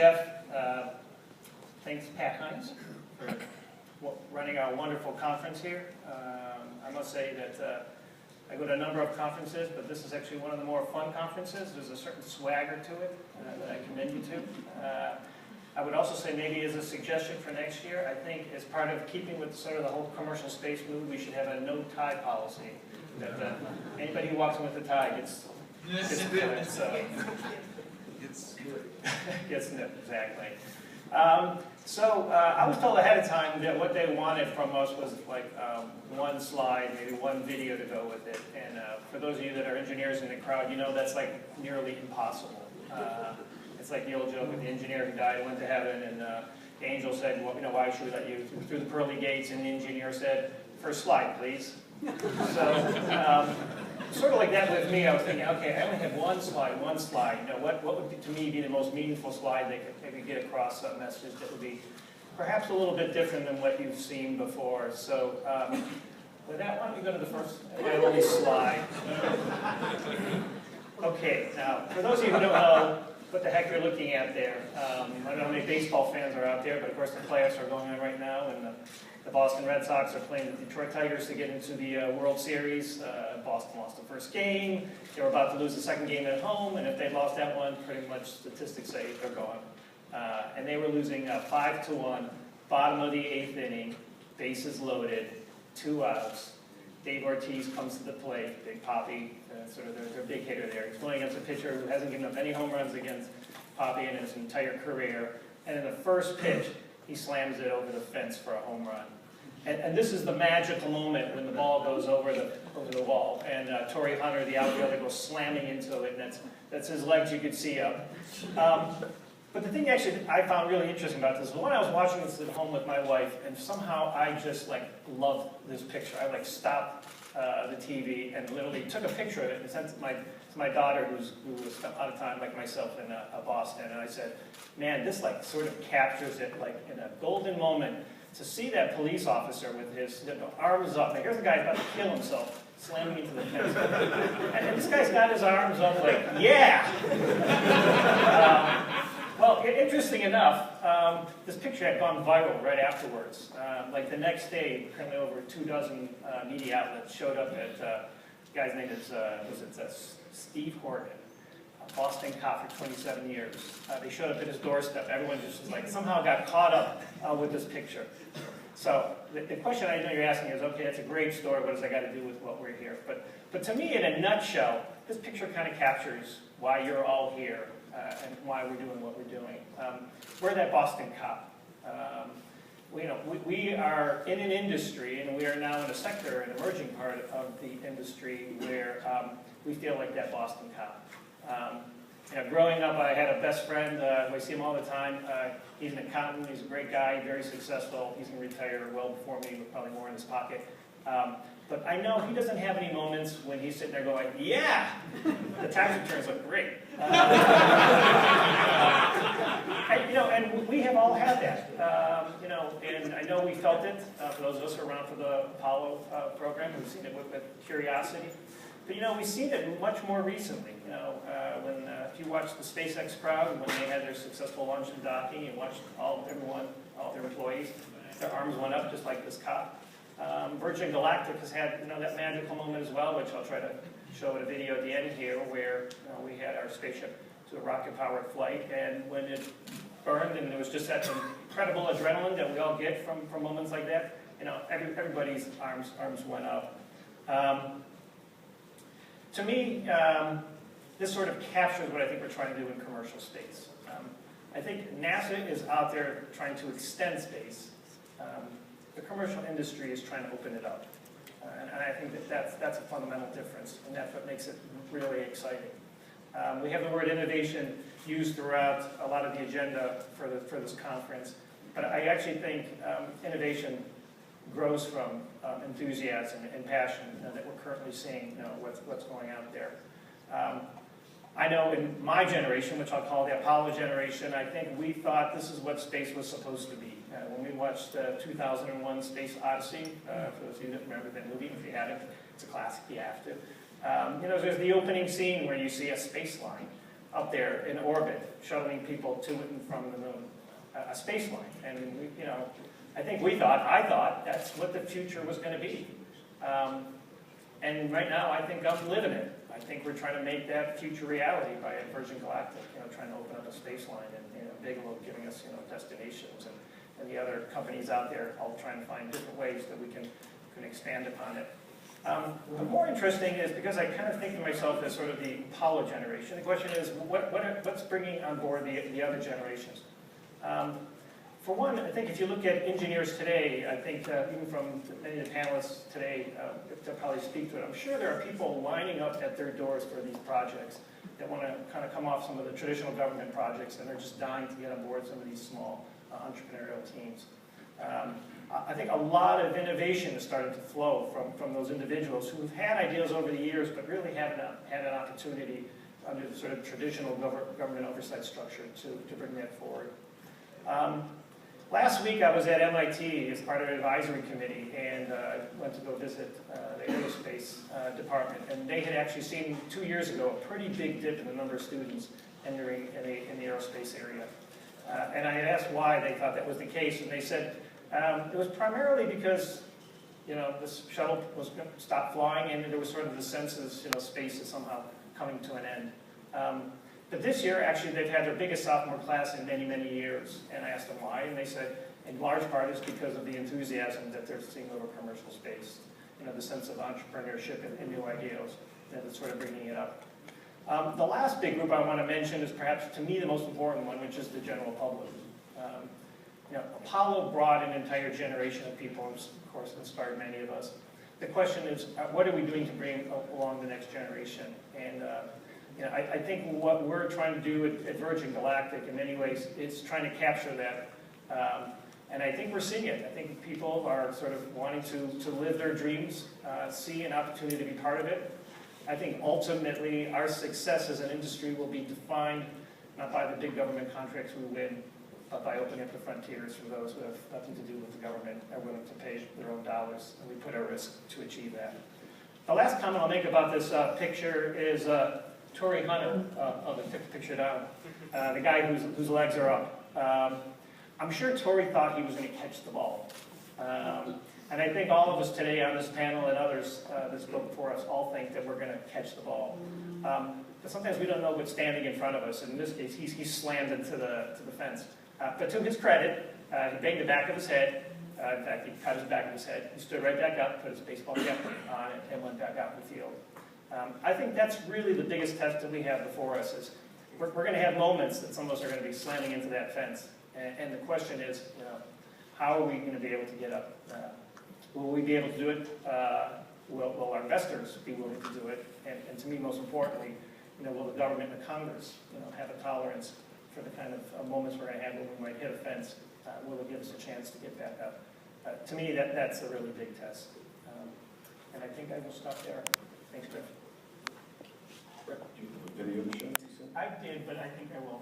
Jeff. Thanks, Pat Hines, for running our wonderful conference here. I must say that I go to a number of conferences, but this is actually one of the more fun conferences. There's a certain swagger to it that I commend you to. I would also say maybe as a suggestion for next year, I think as part of keeping with sort of the whole commercial space move, we should have a no tie policy. That anybody who walks in with a tie gets nipped. Gets nipped, exactly. I was told ahead of time that what they wanted from us was like one slide, maybe one video to go with it. And for those of you that are engineers in the crowd, you know that's like nearly impossible. It's like the old joke of the engineer who died and went to heaven, and the angel said, well, why should we let you through the pearly gates? And the engineer said, first slide, please. So, sort of like that with me, I was thinking, okay, I only have one slide. What would, to me, be the most meaningful slide that could maybe get across a message that would be perhaps a little bit different than what you've seen before. So, with that, why don't we go to the first, my only slide. Okay, now, for those of you who don't know what the heck you're looking at there, I don't know how many baseball fans are out there, but of course the playoffs are going on right now, and the Boston Red Sox are playing the Detroit Tigers to get into the World Series. Boston lost the first game. They were about to lose the second game at home, and if they lost that one, pretty much statistics say they're gone. And they were losing 5-1, bottom of the 8th inning, bases loaded, 2 outs. Dave Ortiz comes to the plate, Big Papi, sort of their big hitter there. He's playing against a pitcher who hasn't given up any home runs against Papi in his entire career. And in the first pitch, he slams it over the fence for a home run. And this is the magical moment when the ball goes over the wall. And Torrey Hunter, the outfielder, goes slamming into it, and that's his legs you could see up. But the thing actually I found really interesting about this is when I was watching this at home with my wife, and somehow I just loved this picture. I stopped the TV and literally took a picture of it and sent it to my daughter who was out of time like myself in Boston. And I said, man, this sort of captures it in a golden moment to see that police officer with his arms up. Now here's a guy about to kill himself, slamming into the fence. And this guy's got his arms up yeah! Well, interesting enough, this picture had gone viral right afterwards. The next day, apparently over 24 media outlets showed up at, the guy's name is, Steve Horton, a Boston cop for 27 years. They showed up at his doorstep. Everyone just somehow got caught up with this picture. So the question I know you're asking is, okay, that's a great story. What does that got to do with what we're here? But to me, in a nutshell, this picture kind of captures why you're all here. And why we're doing what we're doing. We're that Boston cop. We are in an industry, and we are now in a sector, an emerging part of the industry, where we feel like that Boston cop. Growing up, I had a best friend. I see him all the time. He's an accountant. He's a great guy, very successful. He's going to retire well before me, with probably more in his pocket. But I know he doesn't have any moments when he's sitting there going, yeah, the tax returns look great. And we have all had that. And I know we felt it, for those of us who are around for the Apollo program, we've seen it with Curiosity. But we've seen it much more recently. When if you watch the SpaceX crowd, when they had their successful launch and docking, and watched all their employees, their arms went up just like this cop. Virgin Galactic has had that magical moment as well, which I'll try to show in a video at the end here, where we had our spaceship to a rocket-powered flight, and when it burned, and there was just that incredible adrenaline that we all get from moments like that, everybody's arms went up. To me, this sort of captures what I think we're trying to do in commercial space. I think NASA is out there trying to extend space. The commercial industry is trying to open it up. And I think that's a fundamental difference, and that's what makes it really exciting. We have the word innovation used throughout a lot of the agenda for this conference, but I actually think innovation grows from enthusiasm and passion that we're currently seeing what's going out there. I know in my generation, which I'll call the Apollo generation, I think we thought this is what space was supposed to be. When we watched 2001 Space Odyssey, for those of you that remember that movie, if you haven't, it's a classic, you have to. There's the opening scene where you see a space line up there in orbit, shuttling people to and from the moon, a space line. And we, I thought that's what the future was going to be. And right now, I think I'm living it. I think we're trying to make that future reality by Virgin Galactic, trying to open up a space line, and Bigelow giving us, destinations, and the other companies out there all trying to find different ways that we can expand upon it. The more interesting is, because I kind of think of myself as sort of the Apollo generation, the question is, what's bringing on board the other generations? For one, I think if you look at engineers today, I think even from many of the panelists today, they'll probably speak to it, I'm sure there are people lining up at their doors for these projects that want to kind of come off some of the traditional government projects, and they're just dying to get on board some of these small entrepreneurial teams. I think a lot of innovation is starting to flow from those individuals who've had ideas over the years, but really haven't had an opportunity under the sort of traditional government oversight structure to bring that forward. Last week I was at MIT as part of an advisory committee, and went to go visit the aerospace department. And they had actually seen 2 years ago a pretty big dip in the number of students entering in the aerospace area. And I had asked why they thought that was the case, and they said it was primarily because this shuttle was going to stop flying, and there was sort of the sense of space is somehow coming to an end. But this year, actually, they've had their biggest sophomore class in many, many years. And I asked them why, and they said, in large part, it's because of the enthusiasm that they're seeing over commercial space. The sense of entrepreneurship and new ideas that's sort of bringing it up. The last big group I want to mention is perhaps, to me, the most important one, which is the general public. Apollo brought an entire generation of people, and of course, inspired many of us. The question is, what are we doing to bring along the next generation? And I think what we're trying to do at Virgin Galactic, in many ways, is trying to capture that. And I think we're seeing it. I think people are sort of wanting to live their dreams, see an opportunity to be part of it. I think ultimately our success as an industry will be defined not by the big government contracts we win, but by opening up the frontiers for those who have nothing to do with the government, are willing to pay their own dollars, and we put our risk to achieve that. The last comment I'll make about this picture is Torrey Hunter, the picture down, the guy whose legs are up. I'm sure Torrey thought he was going to catch the ball. And I think all of us today on this panel and others that spoke before us all think that we're going to catch the ball. But sometimes we don't know what's standing in front of us. And in this case, he's slammed into the fence. But to his credit, he banged the back of his head. In fact, he cut his back of his head. He stood right back up, put his baseball cap on it, and went back out in the field. I think that's really the biggest test that we have before us. Is we're going to have moments that some of us are going to be slamming into that fence. And the question is, how are we going to be able to get up? Will we be able to do it? Will our investors be willing to do it? And to me, most importantly, will the government and the Congress, have a tolerance for the kind of moments we're going to have when we might hit a fence? Will it give us a chance to get back up? To me, that's a really big test. And I think I will stop there. Thanks, Griff. Do you have a video to show? I did, but I think I will.